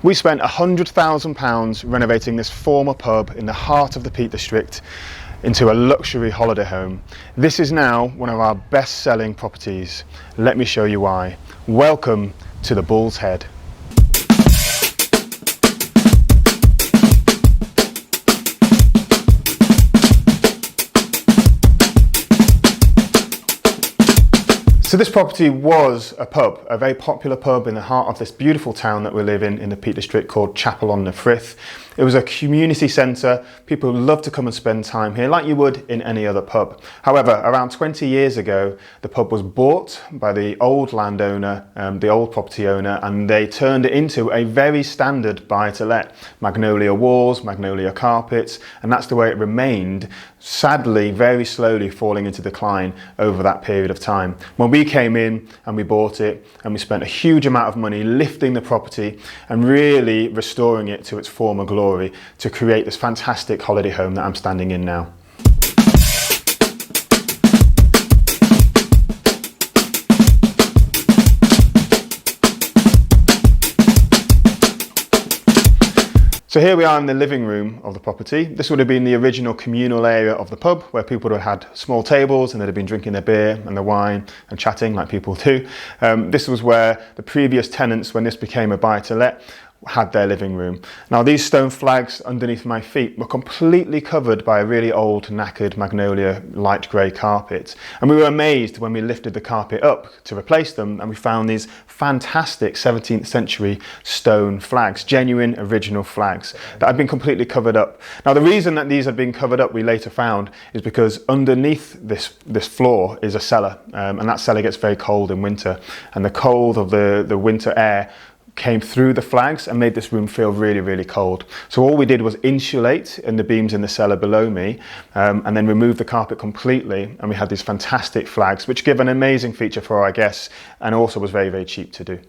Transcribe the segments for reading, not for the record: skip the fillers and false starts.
We spent £100,000 renovating this former pub in the heart of the Peak District into a luxury holiday home. This is now one of our best-selling properties. Let me show you why. Welcome to the Bull's Head. So this property was a pub, a very popular pub in the heart of this beautiful town that we live in the Peak District called Chapel-on-the-Frith. It was a community centre. People love to come and spend time here like you would in any other pub. However, around 20 years ago, the pub was bought by the old landowner, the old property owner, and they turned it into a very standard buy-to-let. Magnolia walls, magnolia carpets, and that's the way it remained, sadly, very slowly falling into decline over that period of time. When we came in and we bought it, and we spent a huge amount of money lifting the property and really restoring it to its former glory to create this fantastic holiday home that I'm standing in now. So here we are in the living room of the property. This would have been the original communal area of the pub where people would have had small tables and they'd have been drinking their beer and their wine and chatting like people do. This was where the previous tenants, when this became a buy-to-let, had their living room. Now these stone flags underneath my feet were completely covered by a really old knackered magnolia light grey carpet, and we were amazed when we lifted the carpet up to replace them and we found these fantastic 17th century stone flags, genuine original flags that had been completely covered up. Now the reason that these had been covered up, we later found, is because underneath this floor is a cellar, and that cellar gets very cold in winter, and the cold of the winter air came through the flags and made this room feel really, really cold. So all we did was insulate in the beams in the cellar below me, and then remove the carpet completely, and we had these fantastic flags which give an amazing feature for our guests and also was very, very cheap to do.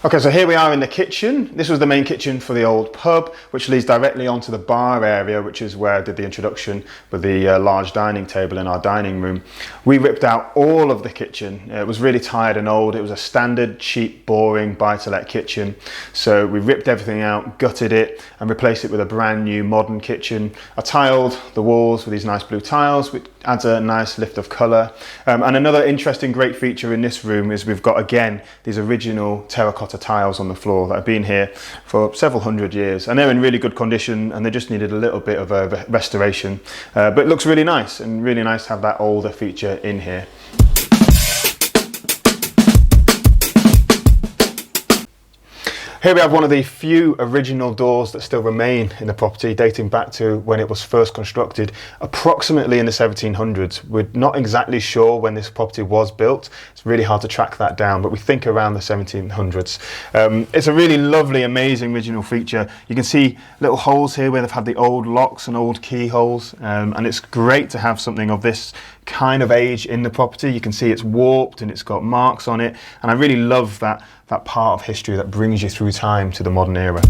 Okay, so here we are in the kitchen. This was the main kitchen for the old pub, which leads directly onto the bar area, which is where I did the introduction with the large dining table in our dining room. We ripped out all of the kitchen. It was really tired and old. It was a standard, cheap, boring buy-to-let kitchen. So we ripped everything out, gutted it, and replaced it with a brand new modern kitchen. I tiled the walls with these nice blue tiles, which adds a nice lift of colour. And another interesting, great feature in this room is we've got, again, these original terracotta tiles on the floor that have been here for several hundred years, and they're in really good condition and they just needed a little bit of a restoration, but it looks really nice, and really nice to have that older feature in here. Here we have one of the few original doors that still remain in the property, dating back to when it was first constructed, approximately in the 1700s. We're not exactly sure when this property was built. It's really hard to track that down, but we think around the 1700s. It's a really lovely, amazing original feature. You can see little holes here where they've had the old locks and old keyholes, and it's great to have something of this kind of age in the property. You can see it's warped and it's got marks on it, and I really love that part of history that brings you through time to the modern era.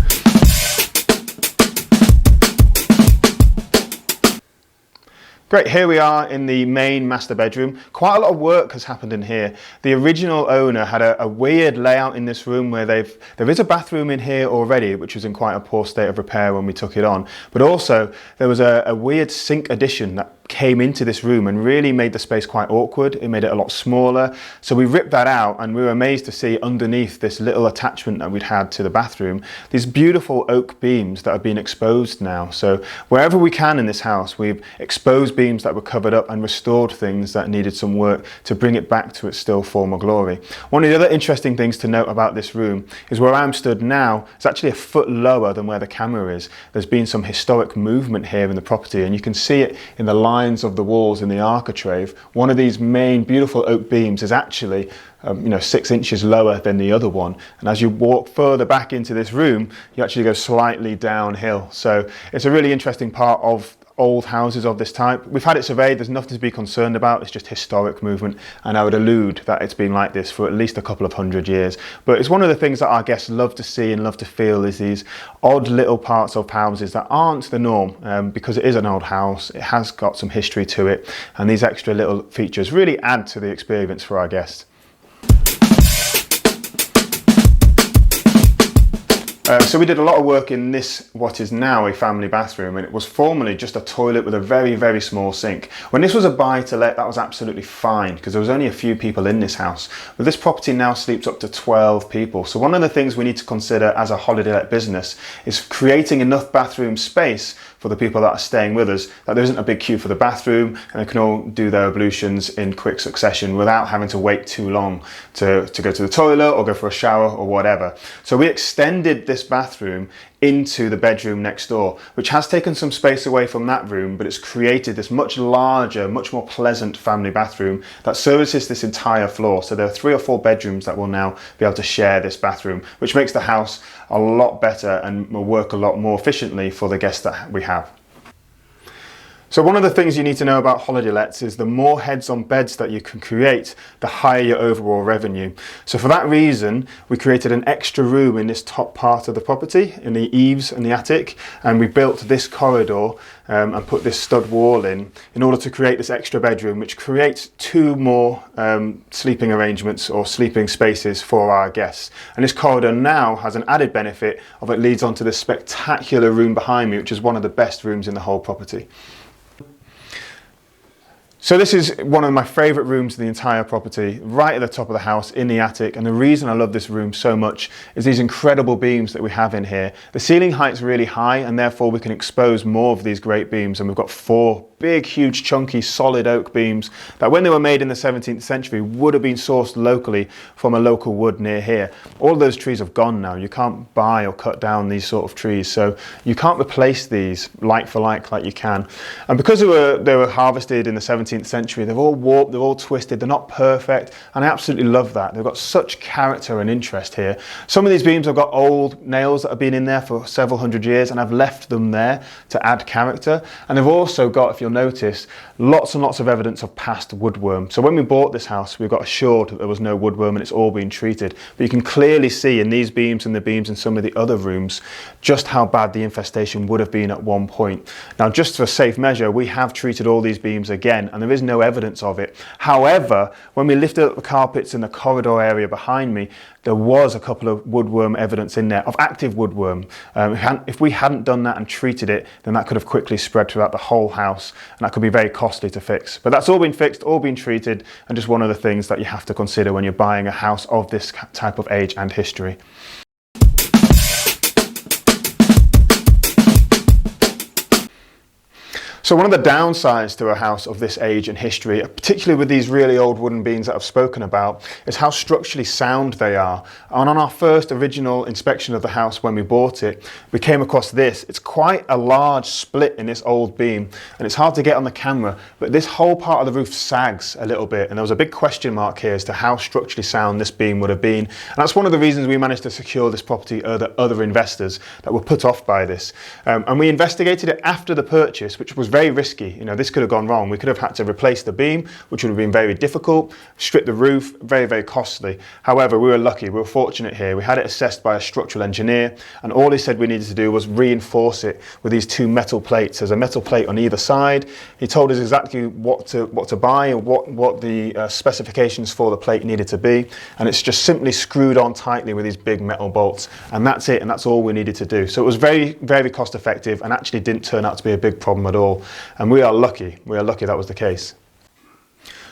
Great, here we are in the main master bedroom. Quite a lot of work has happened in here. The original owner had a weird layout in this room where there is a bathroom in here already, which was in quite a poor state of repair when we took it on. But also there was a weird sink addition that came into this room and really made the space quite awkward. It made it a lot smaller. So we ripped that out, and we were amazed to see underneath this little attachment that we'd had to the bathroom, these beautiful oak beams that have been exposed now. So wherever we can in this house, we've exposed beams that were covered up and restored things that needed some work to bring it back to its still former glory. One of the other interesting things to note about this room is where I'm stood now, it's actually a foot lower than where the camera is. There's been some historic movement here in the property, and you can see it in the lines of the walls in the architrave. One of these main beautiful oak beams is actually 6 inches lower than the other one, and as you walk further back into this room, you actually go slightly downhill. So it's a really interesting part of old houses of this type. We've had it surveyed, there's nothing to be concerned about, it's just historic movement, and I would allude that it's been like this for at least a couple of hundred years. But it's one of the things that our guests love to see and love to feel, is these odd little parts of houses that aren't the norm, because it is an old house, it has got some history to it, and these extra little features really add to the experience for our guests. So we did a lot of work in this, what is now a family bathroom, and it was formerly just a toilet with a very, very small sink. When this was a buy to let, that was absolutely fine because there was only a few people in this house. But this property now sleeps up to 12 people. So one of the things we need to consider as a holiday let business is creating enough bathroom space for the people that are staying with us, that there isn't a big queue for the bathroom and they can all do their ablutions in quick succession without having to wait too long to go to the toilet or go for a shower or whatever. So we extended this bathroom into the bedroom next door, which has taken some space away from that room, but it's created this much larger, much more pleasant family bathroom that services this entire floor. So there are 3 or 4 bedrooms that will now be able to share this bathroom, which makes the house a lot better and will work a lot more efficiently for the guests that we have. So one of the things you need to know about holiday lets is the more heads on beds that you can create, the higher your overall revenue. So for that reason, we created an extra room in this top part of the property, in the eaves and the attic, and we built this corridor and put this stud wall in order to create this extra bedroom, which creates 2 more sleeping arrangements or sleeping spaces for our guests. And this corridor now has an added benefit of it leads onto this spectacular room behind me, which is one of the best rooms in the whole property. So this is one of my favourite rooms in the entire property, right at the top of the house in the attic, and the reason I love this room so much is these incredible beams that we have in here. The ceiling height's really high and therefore we can expose more of these great beams, and we've got 4 big, huge, chunky, solid oak beams that when they were made in the 17th century would have been sourced locally from a local wood near here. All those trees have gone now. You can't buy or cut down these sort of trees, so you can't replace these like for like you can. And because they were harvested in the 17th century, they've all warped, they're all twisted, they're not perfect, and I absolutely love that. They've got such character and interest here. Some of these beams have got old nails that have been in there for several hundred years, and I've left them there to add character. And they've also got, if you'll notice, lots and lots of evidence of past woodworm. So when we bought this house, we got assured that there was no woodworm and it's all been treated. But you can clearly see in these beams and the beams in some of the other rooms just how bad the infestation would have been at one point. Now, just for safe measure, we have treated all these beams again, and there is no evidence of it. However, when we lifted up the carpets in the corridor area behind me, there was a couple of woodworm evidence in there, of active woodworm. If we hadn't done that and treated it, then that could have quickly spread throughout the whole house, and that could be very costly to fix. But that's all been fixed, all been treated, and just one of the things that you have to consider when you're buying a house of this type of age and history. So one of the downsides to a house of this age and history, particularly with these really old wooden beams that I've spoken about, is how structurally sound they are. And on our first original inspection of the house when we bought it, we came across this. It's quite a large split in this old beam, and it's hard to get on the camera, but this whole part of the roof sags a little bit, and there was a big question mark here as to how structurally sound this beam would have been. And that's one of the reasons we managed to secure this property other investors that were put off by this. And we investigated it after the purchase, which was very risky. You know, this could have gone wrong. We could have had to replace the beam, which would have been very difficult, strip the roof, very, very costly. However, we were lucky, we were fortunate here. We had it assessed by a structural engineer, and all he said we needed to do was reinforce it with these 2 metal plates. There's a metal plate on either side. He told us exactly what to buy and what the specifications for the plate needed to be, and it's just simply screwed on tightly with these big metal bolts, and that's it, and that's all we needed to do. So it was very, very cost effective and actually didn't turn out to be a big problem at all. And we are lucky that was the case.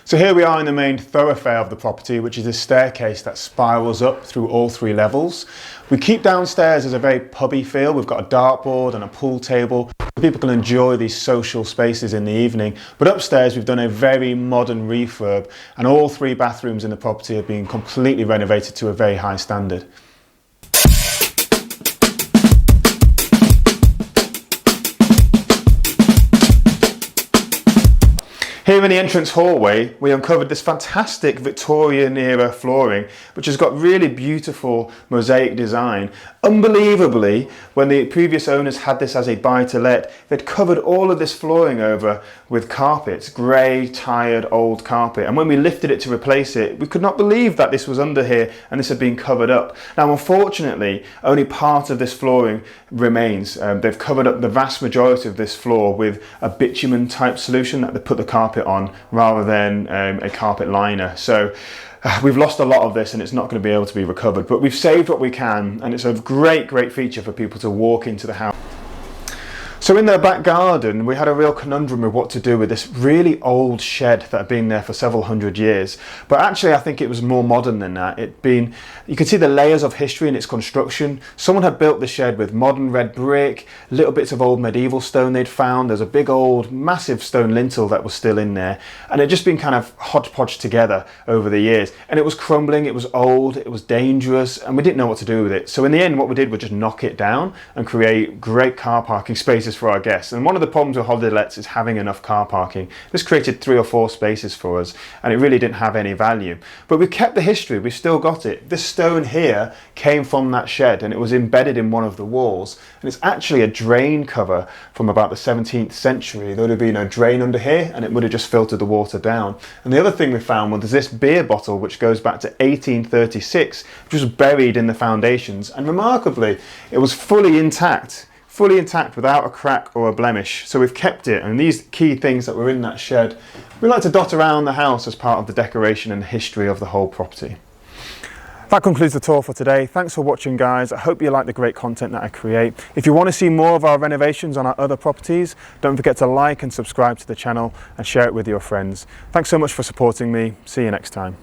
So here we are in the main thoroughfare of the property, which is a staircase that spirals up through all 3 levels. We keep downstairs as a very pubby feel. We've got a dartboard and a pool table. People can enjoy these social spaces in the evening. But upstairs we've done a very modern refurb, and all 3 bathrooms in the property have been completely renovated to a very high standard. Here in the entrance hallway, we uncovered this fantastic Victorian era flooring, which has got really beautiful mosaic design. Unbelievably, when the previous owners had this as a buy-to-let, they'd covered all of this flooring over with carpets, grey, tired, old carpet. And when we lifted it to replace it, we could not believe that this was under here and this had been covered up. Now, unfortunately, only part of this flooring remains. They've covered up the vast majority of this floor with a bitumen type solution that they put the carpet on rather than a carpet liner. So we've lost a lot of this and it's not going to be able to be recovered, but we've saved what we can, and it's a great feature for people to walk into the house. So in the back garden, we had a real conundrum with what to do with this really old shed that had been there for several hundred years. But actually, I think it was more modern than that. You can see the layers of history in its construction. Someone had built the shed with modern red brick, little bits of old medieval stone they'd found. There's a big old massive stone lintel that was still in there. And it had just been kind of hodgepodge together over the years. And it was crumbling, it was old, it was dangerous, and we didn't know what to do with it. So in the end, what we did was just knock it down and create great car parking spaces for our guests. And one of the problems with holiday lets is having enough car parking. This created 3 or 4 spaces for us, and it really didn't have any value. But we kept the history, we've still got it. This stone here came from that shed and it was embedded in one of the walls. And it's actually a drain cover from about the 17th century. There would have been a drain under here and it would have just filtered the water down. And the other thing we found was this beer bottle, which goes back to 1836, which was buried in the foundations. And remarkably, it was fully intact without a crack or a blemish. So we've kept it, and these key things that were in that shed, we like to dot around the house as part of the decoration and history of the whole property. That concludes the tour for today. Thanks for watching, guys. I hope you like the great content that I create. If you want to see more of our renovations on our other properties, don't forget to like and subscribe to the channel and share it with your friends. Thanks so much for supporting me. See you next time.